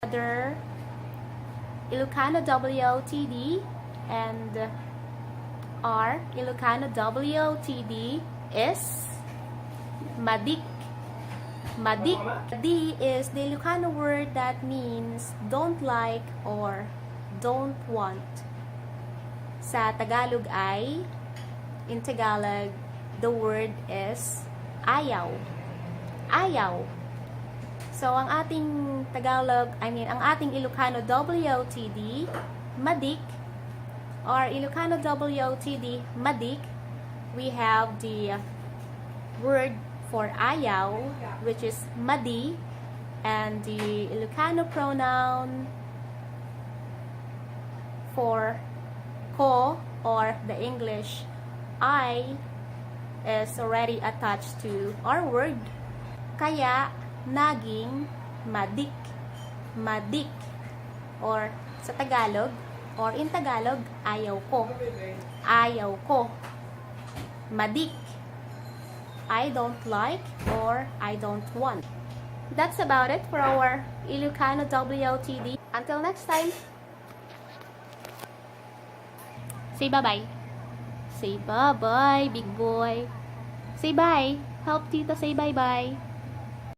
Other Ilocano WOTD and our Ilocano WOTD is madik. Madik. Madi is the Ilocano word that means don't like or don't want. Sa Tagalog ay, in Tagalog, the word is ayaw. Ayaw. So, ang ating ang ating Ilocano WOTD, madik, or Ilocano WOTD, madik, we have the word for ayaw, which is madi, and the Ilocano pronoun for ko, or the English I, is already attached to our word. Kaya, naging madik. Madik. Or sa Tagalog, or in Tagalog, ayaw ko. Ayaw ko. Madik. I don't like or I don't want. That's about it for our Ilocano WOTD. Until next time. Say bye-bye. Say bye-bye, big boy. Say bye. Help Tita say bye-bye.